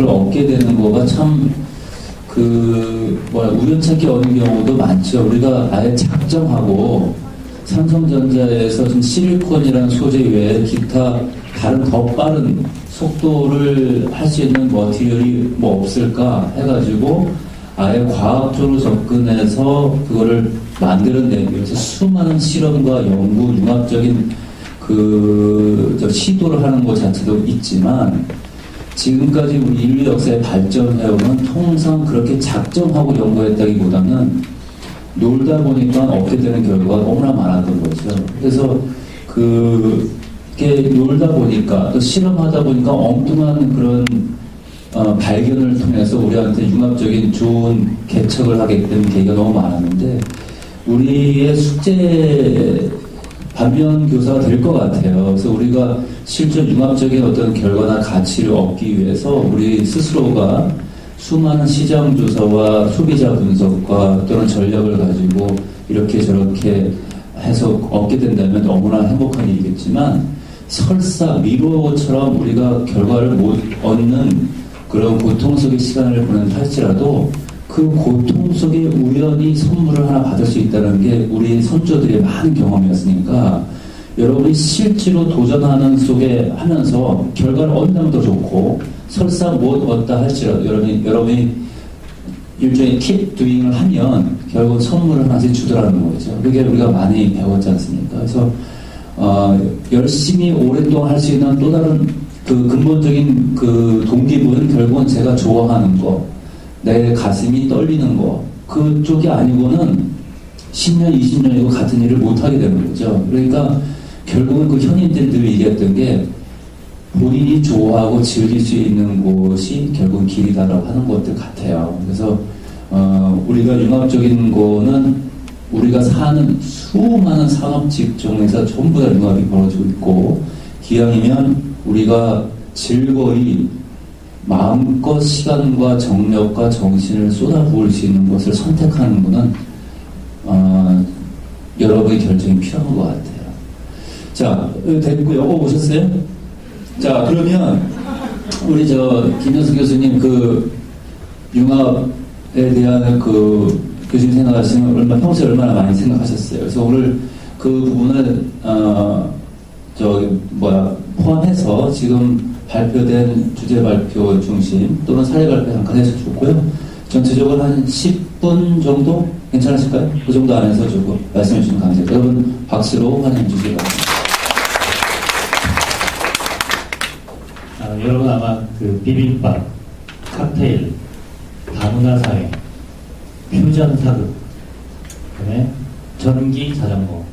얻게 되는 거가 참 우연찮게 얻는 경우도 많죠. 우리가 아예 작정하고 삼성전자에서 좀 실리콘이라는 소재 외에 기타 다른 더 빠른 속도를 할 수 있는 머티리얼이 뭐 없을까 해가지고 아예 과학적으로 접근해서 그거를 만들어내기 위해서 수많은 실험과 연구, 융합적인 시도를 하는 것 자체도 있지만, 지금까지 우리 인류 역사의 발전해오면 통상 그렇게 작정하고 연구했다기보다는 놀다 보니까 얻게 되는 결과가 너무나 많았던 거죠. 그래서 그게 놀다 보니까 또 실험하다 보니까 엉뚱한 그런 발견을 통해서 우리한테 융합적인 좋은 개척을 하게 된 계기가 너무 많았는데, 우리의 숙제 반면 교사가 될 것 같아요. 그래서 우리가 실제 융합적인 어떤 결과나 가치를 얻기 위해서 우리 스스로가 수많은 시장 조사와 소비자 분석과 또는 전략을 가지고 이렇게 저렇게 해서 얻게 된다면 너무나 행복한 일이겠지만, 설사 미로처럼 우리가 결과를 못 얻는 그런 고통 속의 시간을 보낸다 할지라도 그 고통 속에 우연히 선물을 하나 받을 수 있다는 게 우리 선조들의 많은 경험이었으니까, 여러분이 실제로 도전하는 속에 하면서 결과를 얻는다면 더 좋고, 설사 못 얻다 할지라도 여러분이 일종의 keep doing을 하면 결국 선물을 하나씩 주더라는 거죠. 그게 우리가 많이 배웠지 않습니까? 그래서 열심히 오랫동안 할 수 있는 또 다른 근본적인 동기부는 결국은 제가 좋아하는 거, 내 가슴이 떨리는 거, 그쪽이 아니고는 10년, 20년이고 같은 일을 못하게 되는 거죠. 그러니까 결국은 현인들이 얘기했던 게, 본인이 좋아하고 즐길 수 있는 곳이 결국은 길이다라고 하는 것들 같아요. 그래서 우리가 융합적인 거는 우리가 사는 수많은 산업 직종에서 전부 다 융합이 벌어지고 있고, 기왕이면 우리가 즐거이 마음껏 시간과 정력과 정신을 쏟아부을 수 있는 것을 선택하는 것은 여러분의 결정이 필요한 것 같아요. 자, 됐고요. 오셨어요? 자, 그러면 우리 김현수 교수님 융합에 대한 교수님 생각하시면 평소에 얼마나 많이 생각하셨어요? 그래서 오늘 그 부분을 포함해서 지금 발표된 주제 발표 중심 또는 사례 발표 잠깐 해서 좋고요. 전체적으로 한 10분 정도 괜찮으실까요? 그 정도 안에서 조금 말씀해 주시면 감사합니다. 여러분 박수로 환영해 주시기 바랍니다. 여러분 아마 비빔밥, 칵테일, 다문화 사회, 퓨전 사극, 그다음에 전기 자전거,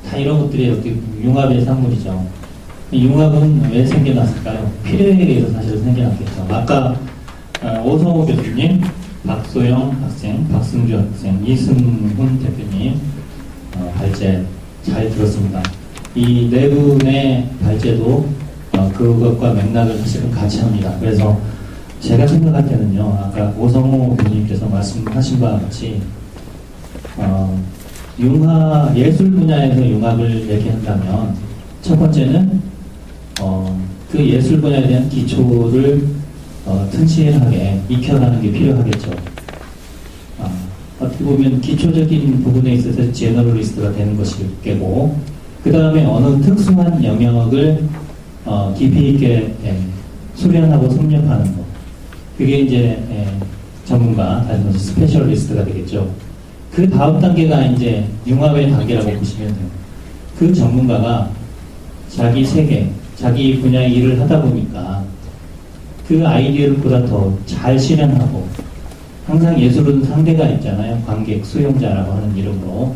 다 이런 것들이 융합의 산물이죠. 융합은 왜 생겨났을까요? 필요에 의해서 사실 생겨났겠죠. 아까 오성호 교수님, 박소영 학생, 박승주 학생, 이승훈 대표님 발제 잘 들었습니다. 이 네 분의 발제도 그것과 맥락을 사실은 같이 합니다. 그래서 제가 생각할 때는요, 아까 오성호 교수님께서 말씀하신 바와 같이 예술 분야에서 융합을 얘기한다면 첫 번째는 그 예술 분야에 대한 기초를 튼실하게 익혀가는 게 필요하겠죠. 어떻게 보면 기초적인 부분에 있어서 제너럴리스트가 되는 것이겠고, 그 다음에 어느 특수한 영역을 깊이 있게 수련하고 섭렵하는 것, 그게 이제 전문가, 다시 말해서 스페셜리스트가 되겠죠. 그 다음 단계가 이제 융합의 단계라고 보시면 돼요. 그 전문가가 자기 세계, 자기 분야의 일을 하다 보니까 그 아이디어를 보다 더 잘 실현하고, 항상 예술은 상대가 있잖아요. 관객, 수용자라고 하는 이름으로.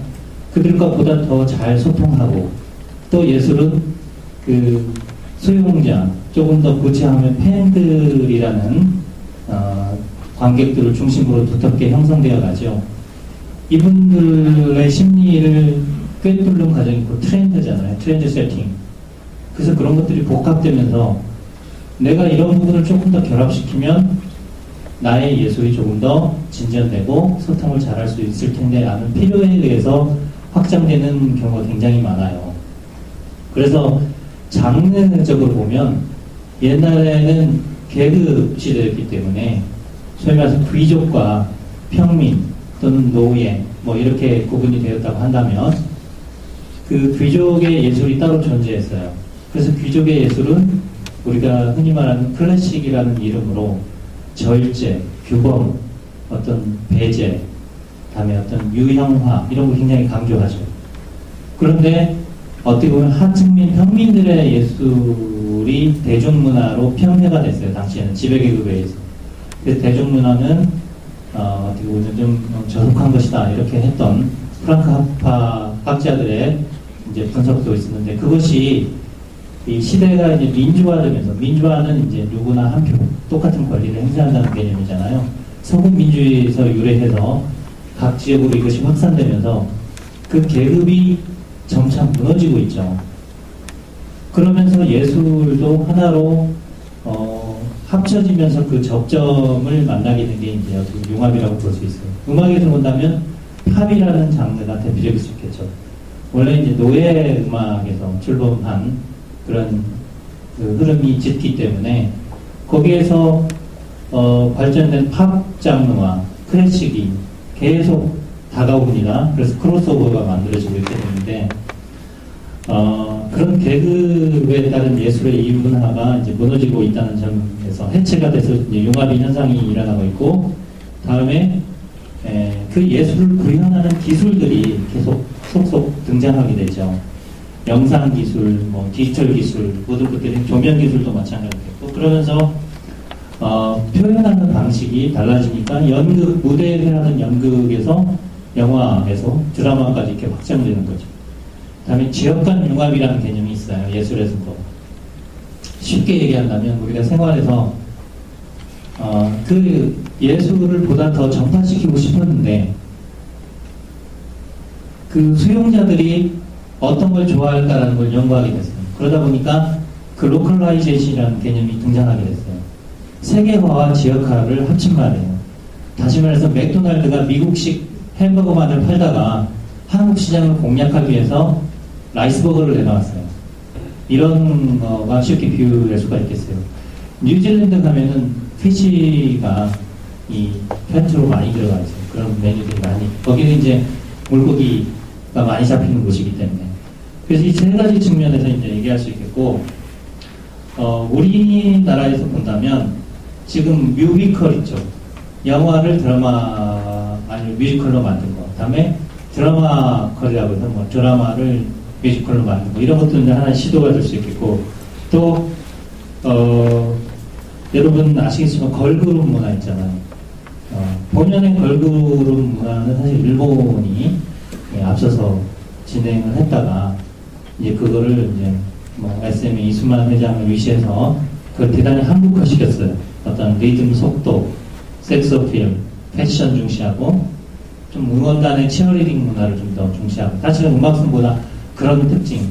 그들과 보다 더 잘 소통하고, 또 예술은 수용자, 조금 더 구체하면 팬들이라는 관객들을 중심으로 두텁게 형성되어 가죠. 이분들의 심리를 꿰뚫는 과정이 트렌드잖아요. 트렌드 세팅. 그래서 그런 것들이 복합되면서 내가 이런 부분을 조금 더 결합시키면 나의 예술이 조금 더 진전되고 소통을 잘할 수 있을 텐데 라는 필요에 의해서 확장되는 경우가 굉장히 많아요. 그래서 장르적으로 보면 옛날에는 계급 시대였기 때문에 소위 말해서 귀족과 평민 또는 노예 뭐 이렇게 구분이 되었다고 한다면 그 귀족의 예술이 따로 존재했어요. 그래서 귀족의 예술은 우리가 흔히 말하는 클래식이라는 이름으로 절제, 규범, 어떤 배제, 다음에 어떤 유형화 이런 걸 굉장히 강조하죠. 그런데 어떻게 보면 하층민, 평민들의 예술이 대중문화로 평해가 됐어요. 당시에는 지배계급에 의해서. 그래서 대중문화는 어떻게 보면 좀 저속한 것이다 이렇게 했던 프랑크 하파 학자들의 이제 분석도 있었는데, 그것이 이 시대가 이제 민주화되면서, 민주화는 이제 누구나 한 표 똑같은 권리를 행사한다는 개념이잖아요. 서구 민주주의에서 유래해서 각 지역으로 이것이 확산되면서 그 계급이 점차 무너지고 있죠. 그러면서 예술도 하나로 합쳐지면서 그 접점을 만나게 된 게 이제 어떻게 융합이라고 볼 수 있어요. 음악에서 본다면 팝이라는 장르가 대표적일 수 있겠죠. 원래 이제 노예 음악에서 출범한 그런 그 흐름이 짙기 때문에 거기에서 발전된 팝 장르와 클래식이 계속 다가옵니다. 그래서 크로스오버가 만들어지고 있게 되는데, 그런 계급에 따른 예술의 이문화가 이제 무너지고 있다는 점에서 해체가 돼서 이제 융합의 현상이 일어나고 있고, 다음에 그 예술을 구현하는 기술들이 계속 속속 등장하게 되죠. 영상 기술, 뭐 디지털 기술, 모든 것들이 조명 기술도 마찬가지겠고, 그러면서 표현하는 방식이 달라지니까 연극, 무대를 하는 연극에서 영화에서 드라마까지 이렇게 확장되는 거죠. 다음에 지역 간 융합이라는 개념이 있어요. 예술에서도. 쉽게 얘기한다면 우리가 생활에서 그 예술을 보다 더 전파시키고 싶었는데 그 수용자들이 어떤 걸 좋아할까라는 걸 연구하게 됐어요. 그러다 보니까 그 로컬라이제이션이라는 개념이 등장하게 됐어요. 세계화와 지역화를 합친 말이에요. 다시 말해서 맥도날드가 미국식 햄버거만을 팔다가 한국 시장을 공략하기 위해서 라이스버거를 내놓았어요. 이런 거가 쉽게 비유할 수가 있겠어요. 뉴질랜드 가면은 피쉬가 이 편주로 많이 들어가 있어요. 그런 메뉴들이 많이. 거기는 이제 물고기가 많이 잡히는 곳이기 때문에. 그래서 이 세 가지 측면에서 이제 얘기할 수 있겠고, 우리나라에서 본다면 지금 뮤지컬 있죠. 영화를 드라마 아니 뮤지컬로 만든 거. 다음에 드라마컬이라고 해서 뭐 드라마를 뮤지컬로 만든 거. 이런 것도 이제 하나의 시도가 될 수 있겠고, 또 여러분 아시겠지만 걸그룹 문화 있잖아요. 본연의 걸그룹 문화는 사실 일본이 앞서서 진행을 했다가 이제 그거를 이제 뭐 SM의 이수만 회장을 위시해서 그걸 대단히 한국화시켰어요. 어떤 리듬, 속도, 섹스 어필, 패션 중시하고 좀 응원단의 치어리딩 문화를 좀 더 중시하고, 사실은 음악성보다 그런 특징,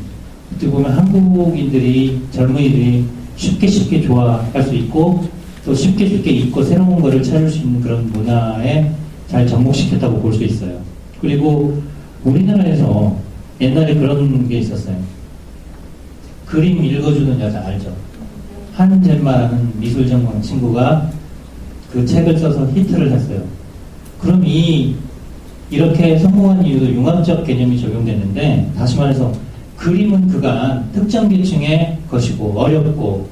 어떻게 보면 한국인들이, 젊은이들이 쉽게 좋아할 수 있고 또 쉽게 입고 새로운 거를 찾을 수 있는 그런 문화에 잘 접목시켰다고 볼 수 있어요. 그리고 우리나라에서 옛날에 그런 게 있었어요. 그림 읽어주는 여자 알죠? 한젠마라는 미술 전공 친구가 그 책을 써서 히트를 했어요. 그럼 이렇게 성공한 이유도 융합적 개념이 적용되는데, 다시 말해서 그림은 그간 특정 계층의 것이고 어렵고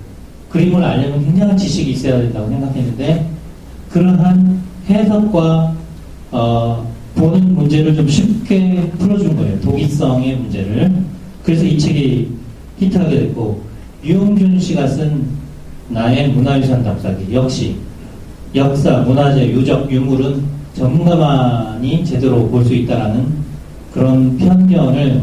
그림을 알려면 굉장한 지식이 있어야 된다고 생각했는데, 그러한 해석과 보는 문제를 좀 쉽게 풀어준 거예요. 독이성의 문제를. 그래서 이 책이 히트하게 됐고, 유영준 씨가 쓴 나의 문화유산 답사기, 역시 역사, 문화재, 유적, 유물은 전문가만이 제대로 볼 수 있다라는 그런 편견을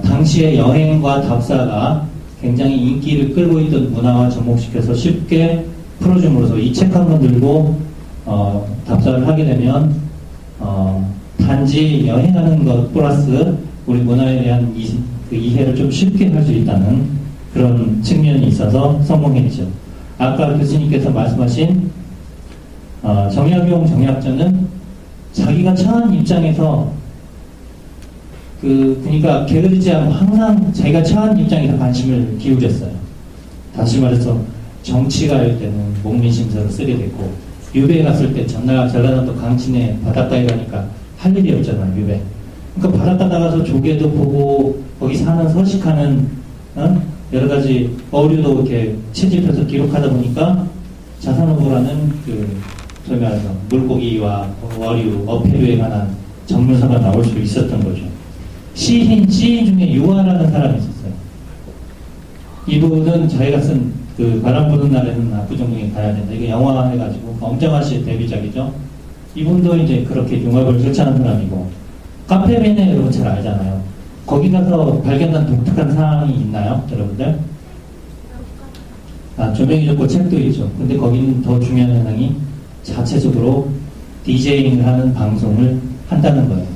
당시의 여행과 답사가 굉장히 인기를 끌고 있던 문화와 접목시켜서 쉽게 풀어줌으로써 이 책 한 권 들고 답사를 하게 되면 단지 여행하는 것 플러스 우리 문화에 대한 그 이해를 좀 쉽게 할 수 있다는 그런 측면이 있어서 성공했죠. 아까 교수님께서 말씀하신 정약용 정약전은 자기가 처한 입장에서 그러니까 게으르지 않고 항상 자기가 처한 입장에서 관심을 기울였어요. 다시 말해서 정치가일 때는 목민심서를 쓰게 됐고, 유배에 갔을 때 전라남도 강진에 바닷가에 가니까 할 일이 없잖아요, 유배. 그러니까 바닷가 나가서 조개도 보고 거기 사는 서식하는 여러 가지 어류도 이렇게 채집해서 기록하다 보니까 자산어부라는 소위 말해서 물고기와 어류, 어패류에 관한 전문서가 나올 수 있었던 거죠. 시인 중에 유아라는 사람이 있었어요. 이분은 자기가 쓴 바람 부는 날에는 압구정동에 가야 된다. 이게 영화 해가지고 엄정화 씨의 데뷔작이죠. 이분도 이제 그렇게 융합을 실천한 사람이고, 카페베네 여러분 잘 알잖아요. 거기 가서 발견한 독특한 사항이 있나요, 여러분들? 조명이 좋고 책도 있죠. 근데 거기는 더 중요한 현상이 자체적으로 디제잉을 하는 방송을 한다는 거예요.